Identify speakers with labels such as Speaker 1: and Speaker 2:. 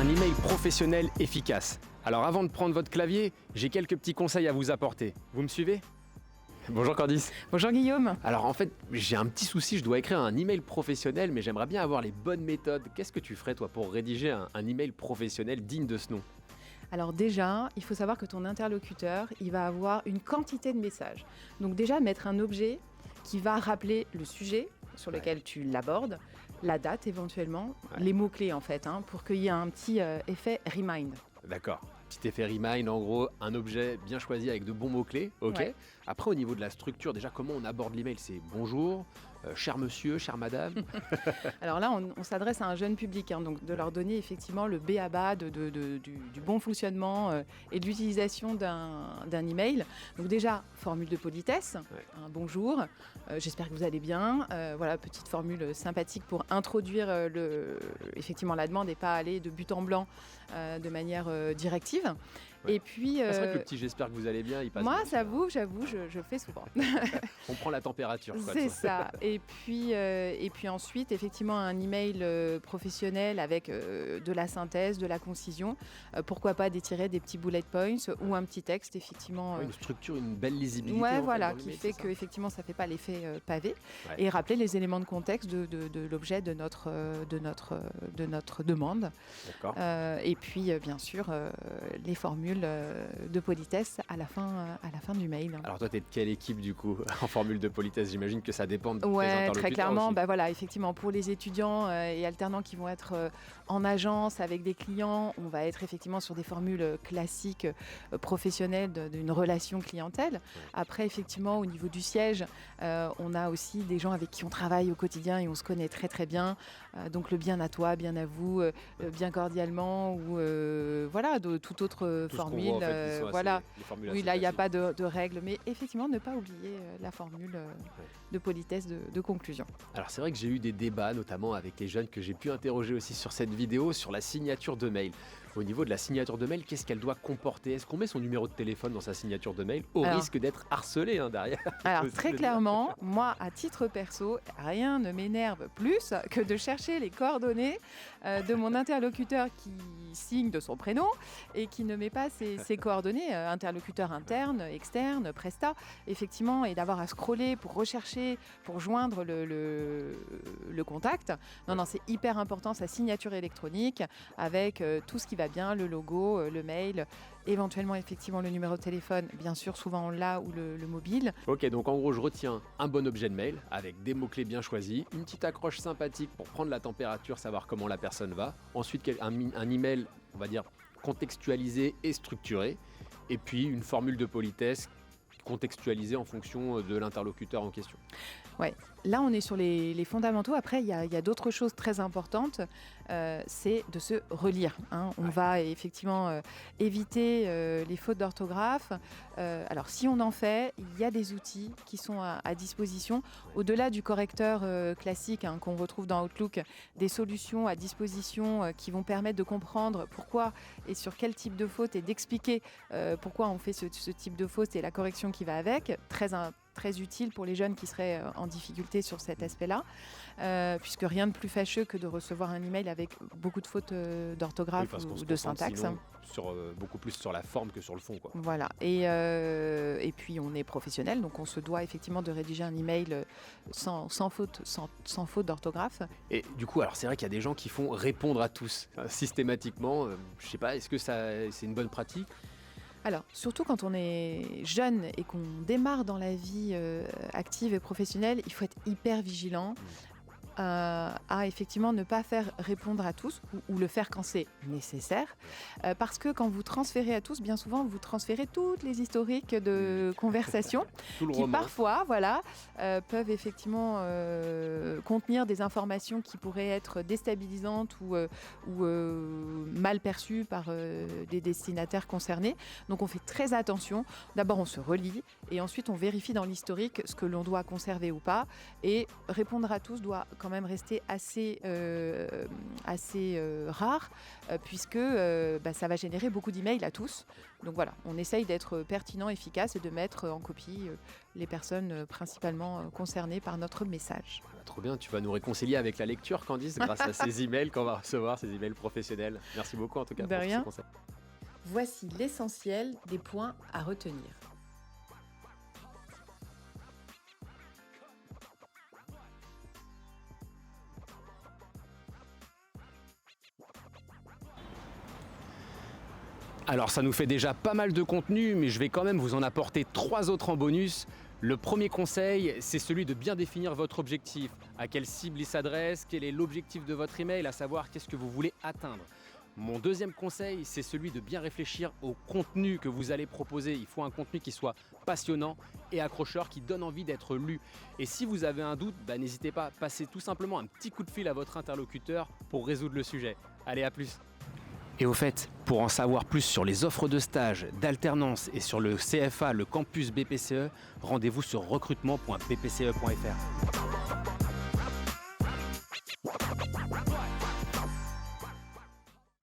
Speaker 1: un email professionnel efficace. Alors avant de prendre votre clavier, j'ai quelques petits conseils à vous apporter. Vous me suivez ? Bonjour Candice.
Speaker 2: Bonjour Guillaume.
Speaker 1: Alors en fait, j'ai un petit souci, je dois écrire un email professionnel, mais j'aimerais bien avoir les bonnes méthodes. Qu'est-ce que tu ferais toi pour rédiger un email professionnel digne de ce nom ?
Speaker 2: Alors déjà, il faut savoir que ton interlocuteur, il va avoir une quantité de messages. Donc déjà, mettre un objet qui va rappeler le sujet sur lequel tu l'abordes, la date éventuellement, les mots-clés en fait, pour qu'il y ait un petit effet remind.
Speaker 1: D'accord. Petit effet remind, en gros, un objet bien choisi avec de bons mots-clés. Ok.
Speaker 2: Ouais.
Speaker 1: Après, au niveau de la structure, déjà, comment on aborde l'email ? C'est bonjour, cher monsieur, chère madame.
Speaker 2: Alors là, on s'adresse à un jeune public, donc de leur donner effectivement le b.a.-ba du bon fonctionnement et de l'utilisation d'un email. Donc déjà, formule de politesse, bonjour, j'espère que vous allez bien. Voilà, petite formule sympathique pour introduire effectivement la demande et pas aller de but en blanc de manière directive.
Speaker 1: Ouais.
Speaker 2: Et puis,
Speaker 1: C'est vrai que le petit j'espère que vous allez bien, il passe
Speaker 2: moi,
Speaker 1: bien.
Speaker 2: j'avoue, je fais souvent.
Speaker 1: On prend la température. Quoi,
Speaker 2: C'est ça. Et puis ensuite, effectivement, un email professionnel avec de la synthèse, de la concision. Pourquoi pas d'étirer des petits bullet points ou un petit texte, effectivement.
Speaker 1: Une structure, une belle lisibilité.
Speaker 2: Ouais,
Speaker 1: en
Speaker 2: voilà,
Speaker 1: fait,
Speaker 2: qui fait que effectivement, ça fait pas l'effet pavé.
Speaker 1: Ouais.
Speaker 2: Et rappeler les éléments de contexte de l'objet de notre demande.
Speaker 1: D'accord.
Speaker 2: Et puis, bien sûr, les formules de politesse à la fin du mail.
Speaker 1: Alors toi, t'es de quelle équipe du coup en formule de politesse ? J'imagine que ça dépend de tes
Speaker 2: Ouais,
Speaker 1: interlocuteurs
Speaker 2: très clairement.
Speaker 1: aussi.
Speaker 2: Voilà, effectivement, pour les étudiants et alternants qui vont être en agence avec des clients, on va être effectivement sur des formules classiques professionnelles d'une relation clientèle.
Speaker 1: Ouais.
Speaker 2: Après, effectivement, au niveau du siège, on a aussi des gens avec qui on travaille au quotidien et on se connaît très très bien. Donc le bien à toi, bien à vous, bien cordialement ou voilà, de toute autre
Speaker 1: Tout ce qu'on
Speaker 2: formule.
Speaker 1: voit, en fait, qui sont
Speaker 2: Voilà.
Speaker 1: assez- les formules
Speaker 2: Oui,
Speaker 1: assez
Speaker 2: là, il n'y a
Speaker 1: classiques.
Speaker 2: pas de règles, mais effectivement, ne pas oublier la formule de politesse de conclusion.
Speaker 1: Alors c'est vrai que j'ai eu des débats, notamment avec les jeunes que j'ai pu interroger aussi sur cette vidéo, sur la signature de mail. Au niveau de la signature de mail, qu'est-ce qu'elle doit comporter ? Est-ce qu'on met son numéro de téléphone dans sa signature de mail au risque d'être harcelé derrière ?
Speaker 2: Alors,
Speaker 1: Aussi
Speaker 2: très
Speaker 1: le dire.
Speaker 2: clairement, moi, à titre perso, rien ne m'énerve plus que de chercher les coordonnées de mon interlocuteur qui signe de son prénom et qui ne met pas ses coordonnées, interlocuteur interne, externe, Presta, effectivement, et d'avoir à scroller pour rechercher, pour joindre le contact. Non, c'est hyper important, sa signature électronique avec tout ce qui va bien, le logo, le mail, éventuellement, effectivement, le numéro de téléphone, bien sûr, souvent on l'a, ou le mobile.
Speaker 1: Ok, donc en gros, je retiens un bon objet de mail avec des mots-clés bien choisis, une petite accroche sympathique pour prendre la température, savoir comment la personne va. Ensuite, un email, on va dire, contextualisé et structuré. Et puis, une formule de politesse contextualisée en fonction de l'interlocuteur en question.
Speaker 2: Ouais, là on est sur les fondamentaux. Après, il y a d'autres choses très importantes, c'est de se relire. On va effectivement éviter les fautes d'orthographe. Alors si on en fait, il y a des outils qui sont à disposition. Au-delà du correcteur classique qu'on retrouve dans Outlook, des solutions à disposition qui vont permettre de comprendre pourquoi et sur quel type de faute et d'expliquer pourquoi on fait ce type de faute et la correction qui va avec. Très utile pour les jeunes qui seraient en difficulté sur cet aspect-là, puisque rien de plus fâcheux que de recevoir un email avec beaucoup de fautes d'orthographe
Speaker 1: parce qu'on
Speaker 2: ou
Speaker 1: se
Speaker 2: de
Speaker 1: concentre
Speaker 2: syntaxe.
Speaker 1: sinon beaucoup plus sur la forme que sur le fond, quoi.
Speaker 2: Voilà, et puis on est professionnel, donc on se doit effectivement de rédiger un email sans faute d'orthographe.
Speaker 1: Et du coup, alors c'est vrai qu'il y a des gens qui font répondre à tous systématiquement. Je sais pas, est-ce que c'est une bonne pratique ?
Speaker 2: Alors, surtout quand on est jeune et qu'on démarre dans la vie active et professionnelle, il faut être hyper vigilant à effectivement ne pas faire répondre à tous ou le faire quand c'est nécessaire. Parce que quand vous transférez à tous, bien souvent, vous transférez toutes les historiques de conversation
Speaker 1: Tout le
Speaker 2: qui
Speaker 1: roman.
Speaker 2: parfois peuvent effectivement contenir des informations qui pourraient être déstabilisantes ou mal perçues par des destinataires concernés. Donc on fait très attention. D'abord on se relit et ensuite on vérifie dans l'historique ce que l'on doit conserver ou pas. Et répondre à tous doit quand quand même rester assez rare, puisque ça va générer beaucoup d'emails à tous. Donc voilà, on essaye d'être pertinent, efficace et de mettre en copie les personnes principalement concernées par notre message.
Speaker 1: Trop bien, tu vas nous réconcilier avec la lecture, Candice, grâce à ces emails qu'on va recevoir, ces emails professionnels. Merci beaucoup en tout cas
Speaker 2: De
Speaker 1: pour tous
Speaker 2: rien.
Speaker 1: ces conseils.
Speaker 2: Voici l'essentiel des points à retenir.
Speaker 1: Alors ça nous fait déjà pas mal de contenu, mais je vais quand même vous en apporter 3 autres en bonus. Le premier conseil, c'est celui de bien définir votre objectif. À quelle cible il s'adresse, quel est l'objectif de votre email, à savoir qu'est-ce que vous voulez atteindre. Mon deuxième conseil, c'est celui de bien réfléchir au contenu que vous allez proposer. Il faut un contenu qui soit passionnant et accrocheur, qui donne envie d'être lu. Et si vous avez un doute, n'hésitez pas, passez tout simplement un petit coup de fil à votre interlocuteur pour résoudre le sujet. Allez, à plus. Et au fait, pour en savoir plus sur les offres de stage, d'alternance et sur le CFA, le campus BPCE, rendez-vous sur recrutement.bpce.fr.